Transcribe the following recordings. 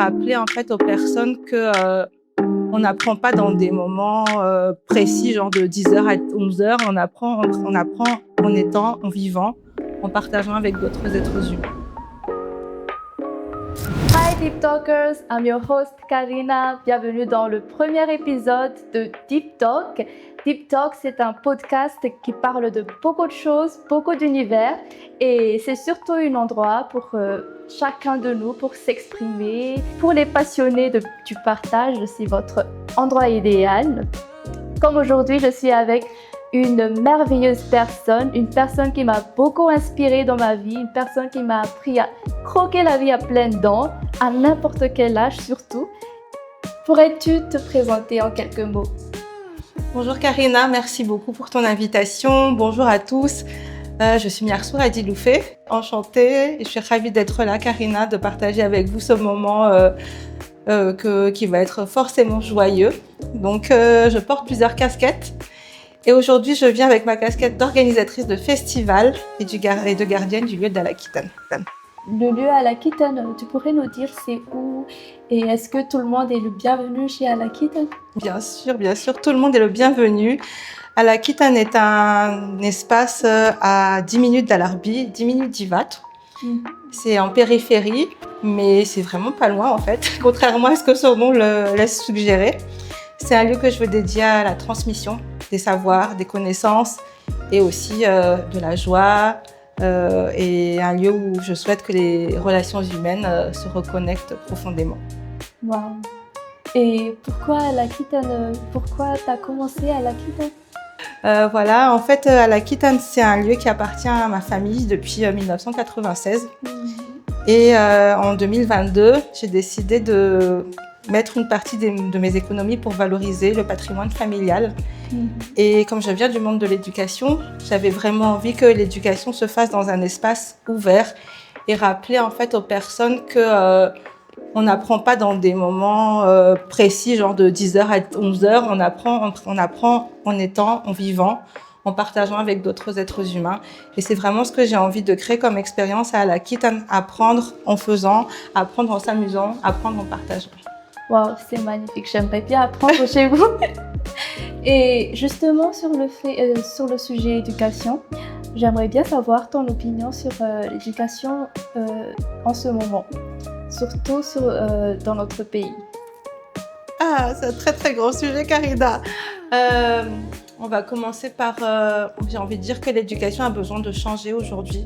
rappeler en fait aux personnes que on n'apprend pas dans des moments précis, genre de 10h à 11h. On apprend en étant, en vivant, en partageant avec d'autres êtres humains. Hi Deep Talkers, I'm your host Karina. Bienvenue dans le premier épisode de Deep Talk. Deep Talk, c'est un podcast qui parle de beaucoup de choses, beaucoup d'univers, et c'est surtout un endroit pour chacun de nous pour s'exprimer. Pour les passionnés du partage, c'est votre endroit idéal. Comme aujourd'hui, je suis avec une merveilleuse personne, une personne qui m'a beaucoup inspirée dans ma vie, une personne qui m'a appris à croquer la vie à pleines dents, à n'importe quel âge surtout. Pourrais-tu te présenter en quelques mots? Bonjour Karina, merci beaucoup pour ton invitation. Bonjour à tous. Je suis Myarsour Adiloufé, enchantée. Je suis ravie d'être là, Karina, de partager avec vous ce moment qui va être forcément joyeux. Donc, je porte plusieurs casquettes. Et aujourd'hui, je viens avec ma casquette d'organisatrice de festival et de gardienne du lieu d'Alakitane. Le lieu Alakitane, tu pourrais nous dire c'est où et est-ce que tout le monde est le bienvenu chez Alakitane? Bien sûr, tout le monde est le bienvenu. Alakitane est un espace à 10 minutes d'Alarbi, 10 minutes d'Ivat. C'est en périphérie, mais c'est vraiment pas loin en fait, contrairement à ce que son nom le laisse suggérer. C'est un lieu que je veux dédier à la transmission des savoirs, des connaissances et aussi de la joie et un lieu où je souhaite que les relations humaines se reconnectent profondément. Wow. Et pourquoi Alakitane? Pourquoi tu as commencé Alakitane? Voilà, en fait, Alakitane, c'est un lieu qui appartient à ma famille depuis 1996. Et en 2022, j'ai décidé de mettre une partie de mes économies pour valoriser le patrimoine familial. Et comme je viens du monde de l'éducation, j'avais vraiment envie que l'éducation se fasse dans un espace ouvert et rappeler en fait aux personnes que on n'apprend pas dans des moments précis, genre de 10h à 11h. On apprend en étant, en vivant, en partageant avec d'autres êtres humains. Et c'est vraiment ce que j'ai envie de créer comme expérience à Alakitane, apprendre en faisant, apprendre en s'amusant, apprendre en partageant. Waouh, c'est magnifique, j'aimerais bien apprendre chez vous. Et justement, sur le sujet éducation, j'aimerais bien savoir ton opinion sur l'éducation en ce moment, surtout dans notre pays. Ah, c'est un très très grand sujet, Karina. On va commencer par, j'ai envie de dire que l'éducation a besoin de changer aujourd'hui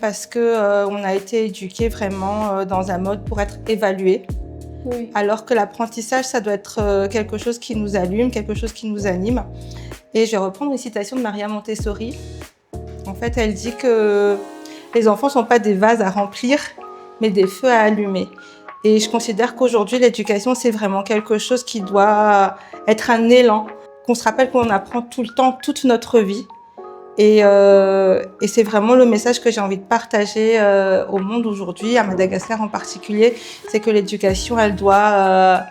parce que on a été éduqué vraiment dans un mode pour être évalué. Oui. Alors que l'apprentissage, ça doit être quelque chose qui nous allume, quelque chose qui nous anime. Et je vais reprendre une citation de Maria Montessori. En fait, elle dit que les enfants ne sont pas des vases à remplir, mais des feux à allumer. Et je considère qu'aujourd'hui, l'éducation, c'est vraiment quelque chose qui doit être un élan, qu'on se rappelle qu'on apprend tout le temps, toute notre vie. Et c'est vraiment le message que j'ai envie de partager au monde aujourd'hui, à Madagascar en particulier, c'est que l'éducation, elle doit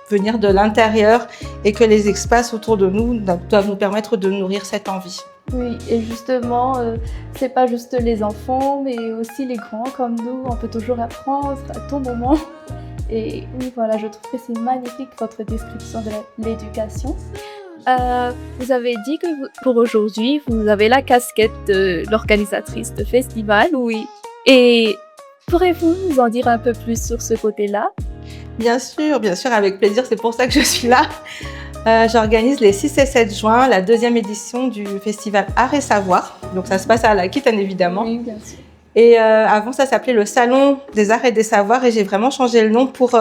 venir de l'intérieur et que les espaces autour de nous doivent nous permettre de nourrir cette envie. Oui, et justement, c'est pas juste les enfants, mais aussi les grands comme nous, on peut toujours apprendre à tout moment. Et oui, voilà, je trouve que c'est magnifique votre description de l'éducation. Vous avez dit que pour aujourd'hui, vous avez la casquette de l'organisatrice de festival. Oui. Et pourrez-vous nous en dire un peu plus sur ce côté-là? Bien sûr, avec plaisir. C'est pour ça que je suis là. J'organise les 6 et 7 juin la 2e édition du festival Art et Savoir. Donc ça se passe à Alakitane évidemment. Oui, bien sûr. Et avant, ça s'appelait le Salon des Arts et des Savoirs et j'ai vraiment changé le nom pour...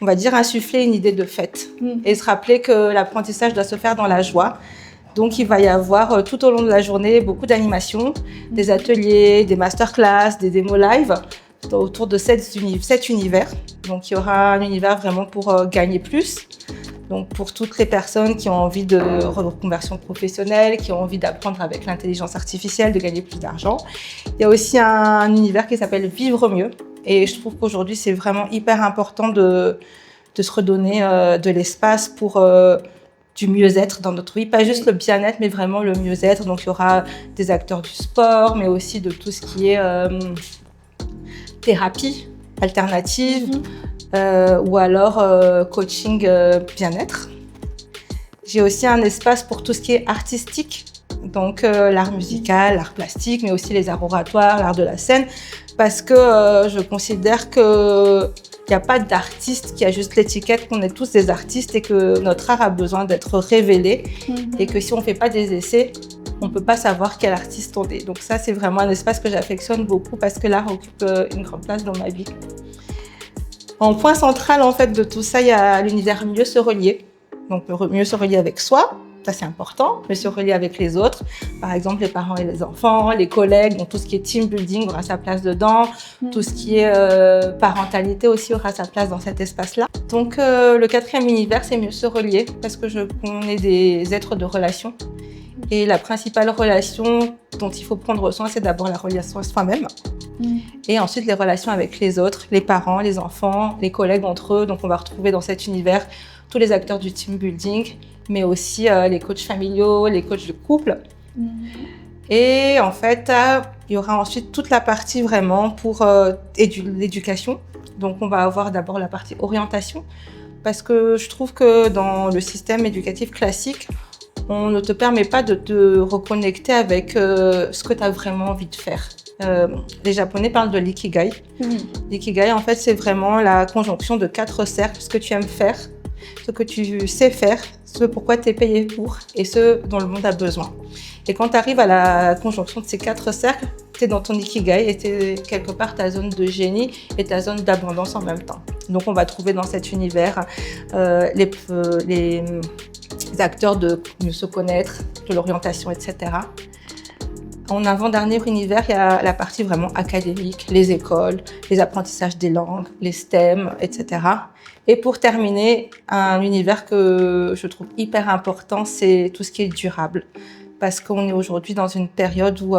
on va dire, insuffler une idée de fête et se rappeler que l'apprentissage doit se faire dans la joie. Donc, il va y avoir tout au long de la journée beaucoup d'animations, des ateliers, des masterclass, des démos live autour de 7 univers. Donc, il y aura un univers vraiment pour gagner plus. Donc, pour toutes les personnes qui ont envie de reconversion professionnelle, qui ont envie d'apprendre avec l'intelligence artificielle, de gagner plus d'argent. Il y a aussi un univers qui s'appelle Vivre mieux. Et je trouve qu'aujourd'hui, c'est vraiment hyper important de se redonner de l'espace pour du mieux-être dans notre vie. Pas juste le bien-être, mais vraiment le mieux-être. Donc, il y aura des acteurs du sport, mais aussi de tout ce qui est thérapie. alternative, ou alors coaching bien-être. J'ai aussi un espace pour tout ce qui est artistique, donc l'art musical, l'art plastique, mais aussi les arts oratoires, l'art de la scène, parce que je considère qu'il n'y a pas d'artiste qui a juste l'étiquette qu'on est tous des artistes et que notre art a besoin d'être révélé et que si on ne fait pas des essais, on ne peut pas savoir quel artiste on est. Donc ça, c'est vraiment un espace que j'affectionne beaucoup parce que l'art occupe une grande place dans ma vie. En point central en fait de tout ça, il y a l'univers mieux se relier. Donc mieux se relier avec soi, ça c'est important, mieux se relier avec les autres. Par exemple, les parents et les enfants, les collègues, donc tout ce qui est team building aura sa place dedans. Tout ce qui est parentalité aussi aura sa place dans cet espace-là. Donc le quatrième univers, c'est mieux se relier parce que on est des êtres de relation. Et la principale relation dont il faut prendre soin, c'est d'abord la relation à soi-même. Et ensuite, les relations avec les autres, les parents, les enfants, les collègues entre eux. Donc, on va retrouver dans cet univers tous les acteurs du team building, mais aussi les coachs familiaux, les coachs de couple. Et en fait, il y aura ensuite toute la partie vraiment pour l'éducation. Donc, on va avoir d'abord la partie orientation, parce que je trouve que dans le système éducatif classique, on ne te permet pas de te reconnecter avec ce que tu as vraiment envie de faire. Les Japonais parlent de l'ikigai. L'ikigai, en fait, c'est vraiment la conjonction de 4 cercles, ce que tu aimes faire, ce que tu sais faire, ce pourquoi tu es payé pour et ce dont le monde a besoin. Et quand tu arrives à la conjonction de ces 4 cercles, tu es dans ton ikigai et c'est quelque part ta zone de génie et ta zone d'abondance en même temps. Donc, on va trouver dans cet univers les acteurs de mieux se connaître, de l'orientation, etc. En avant-dernier univers, il y a la partie vraiment académique, les écoles, les apprentissages des langues, les STEM, etc. Et pour terminer, un univers que je trouve hyper important, c'est tout ce qui est durable. Parce qu'on est aujourd'hui dans une période où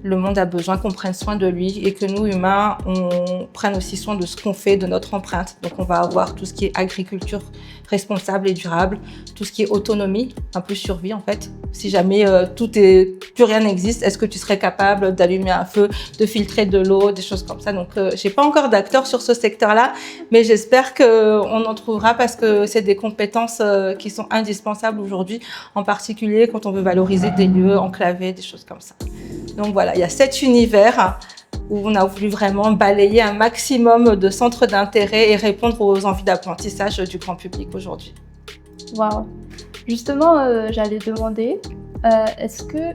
le monde a besoin qu'on prenne soin de lui et que nous, humains, on prenne aussi soin de ce qu'on fait, de notre empreinte. Donc, on va avoir tout ce qui est agriculture responsable et durable, tout ce qui est autonomie, un peu survie en fait. Si jamais plus rien n'existe, est-ce que tu serais capable d'allumer un feu, de filtrer de l'eau, des choses comme ça. Donc, j'ai pas encore d'acteurs sur ce secteur-là, mais j'espère qu'on en trouvera parce que c'est des compétences qui sont indispensables aujourd'hui, en particulier quand on veut valoriser des lieux enclavés, des choses comme ça. Donc voilà, il y a 7 univers où on a voulu vraiment balayer un maximum de centres d'intérêt et répondre aux envies d'apprentissage du grand public aujourd'hui. Waouh! Justement, j'allais demander, est-ce que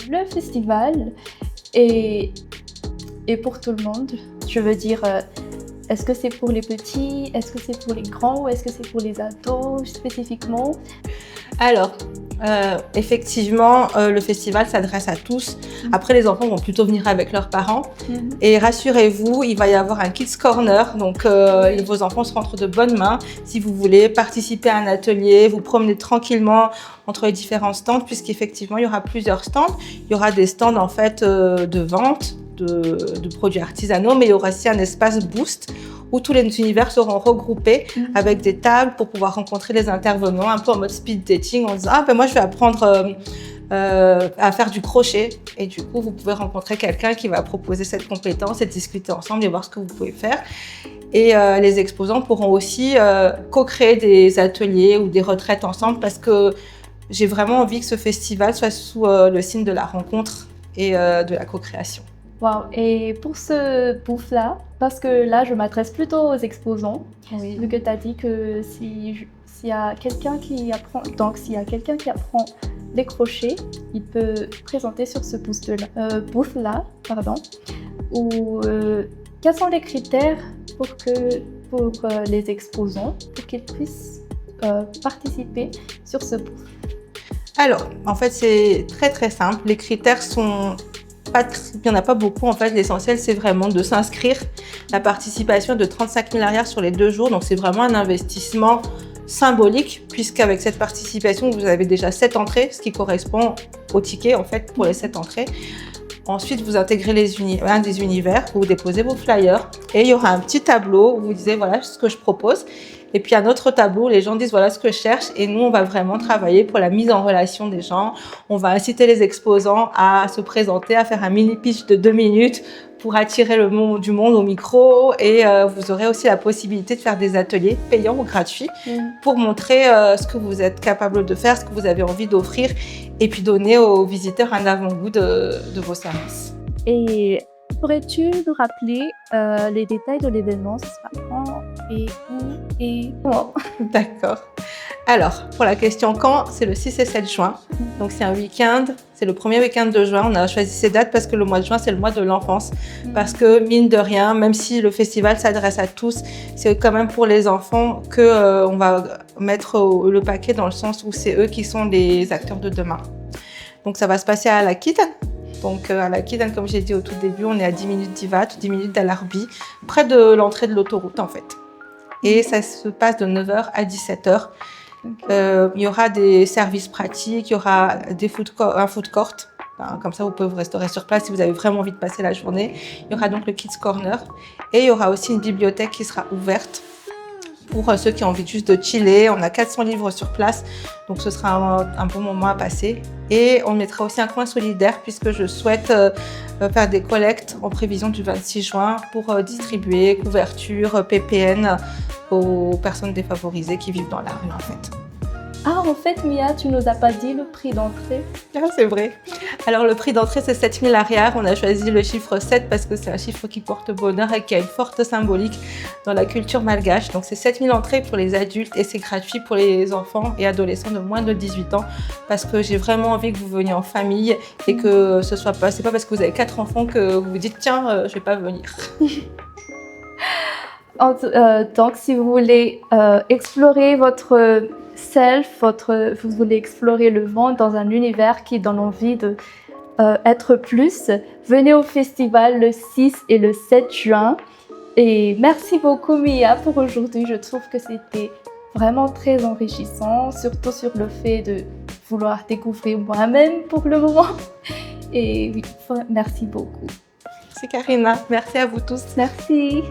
le festival est pour tout le monde? Je veux dire, est-ce que c'est pour les petits? Est-ce que c'est pour les grands? Ou est-ce que c'est pour les ados spécifiquement? Alors, effectivement, le festival s'adresse à tous. Après, les enfants vont plutôt venir avec leurs parents. Et rassurez-vous, il va y avoir un Kids Corner. Donc, vos enfants seront entre de bonnes mains. Si vous voulez participer à un atelier, vous promener tranquillement entre les différents stands, puisqu'effectivement, il y aura plusieurs stands. Il y aura des stands, en fait, de vente de produits artisanaux, mais il y aura aussi un espace boost où tous les univers seront regroupés avec des tables pour pouvoir rencontrer les intervenants, un peu en mode speed dating, en disant « Ah, ben moi, je vais apprendre à faire du crochet. » Et du coup, vous pouvez rencontrer quelqu'un qui va proposer cette compétence et discuter ensemble et voir ce que vous pouvez faire. Et les exposants pourront aussi co-créer des ateliers ou des retraites ensemble parce que j'ai vraiment envie que ce festival soit sous le signe de la rencontre et de la co-création. Wow. Et pour ce bouffe-là, parce que là, je m'adresse plutôt aux exposants, vu que tu as dit que s'il y a quelqu'un qui apprend, les crochets, il peut présenter sur ce bouffe-là, ou quels sont les critères pour les exposants, pour qu'ils puissent participer sur ce bouffe? Alors, en fait, c'est très très simple. Les critères sont il n'y en a pas beaucoup en fait, l'essentiel c'est vraiment de s'inscrire. La participation est de 35 000 arrières sur les 2 jours, donc c'est vraiment un investissement symbolique puisqu'avec cette participation vous avez déjà 7 entrées, ce qui correspond au ticket en fait pour les 7 entrées. Ensuite vous intégrez un des univers, vous déposez vos flyers et il y aura un petit tableau où vous disiez voilà ce que je propose Et puis un autre tableau, les gens disent voilà ce que je cherche et nous on va vraiment travailler pour la mise en relation des gens. On va inciter les exposants à se présenter, à faire un mini pitch de 2 minutes pour attirer du monde au micro et vous aurez aussi la possibilité de faire des ateliers payants ou gratuits pour montrer ce que vous êtes capable de faire, ce que vous avez envie d'offrir et puis donner aux visiteurs un avant-goût de vos services. Et pourrais-tu nous rappeler les détails de l'événement? Ce sera quand et où et comment? D'accord. Alors, pour la question quand, c'est le 6 et 7 juin. Donc, c'est un week-end. C'est le premier week-end de juin. On a choisi ces dates parce que le mois de juin, c'est le mois de l'enfance. Parce que, mine de rien, même si le festival s'adresse à tous, c'est quand même pour les enfants qu'on va mettre le paquet dans le sens où c'est eux qui sont les acteurs de demain. Donc, ça va se passer à la Kitten. Donc, à la Kitten, comme j'ai dit au tout début, on est à 10 minutes d'Ivat, 10 minutes d'Alarbi, près de l'entrée de l'autoroute, en fait. Et ça se passe de 9h à 17h. Il y aura des services pratiques, il y aura un food court. Comme ça, vous pouvez vous restaurer sur place si vous avez vraiment envie de passer la journée. Il y aura donc le Kids Corner. Et il y aura aussi une bibliothèque qui sera ouverte pour ceux qui ont envie juste de chiller. On a 400 livres sur place, donc ce sera un bon moment à passer. Et on mettra aussi un coin solidaire puisque je souhaite faire des collectes en prévision du 26 juin pour distribuer couverture, PPN aux personnes défavorisées qui vivent dans la rue en fait. Ah, en fait, Mia, tu nous as pas dit le prix d'entrée. Ah, c'est vrai. Alors, le prix d'entrée, c'est 7 000 arrières. On a choisi le chiffre 7 parce que c'est un chiffre qui porte bonheur et qui a une forte symbolique dans la culture malgache. Donc, c'est 7 000 entrées pour les adultes et c'est gratuit pour les enfants et adolescents de moins de 18 ans parce que j'ai vraiment envie que vous veniez en famille et que ce soit pas, c'est pas parce que vous avez 4 enfants que vous vous dites tiens, je vais pas venir. Donc, si vous voulez explorer votre self, vous voulez explorer le monde dans un univers qui donne envie d'être plus, venez au festival le 6 et le 7 juin. Et merci beaucoup Mia pour aujourd'hui. Je trouve que c'était vraiment très enrichissant, surtout sur le fait de vouloir découvrir moi-même pour le moment. Et oui, merci beaucoup. Merci Karina, merci à vous tous. Merci.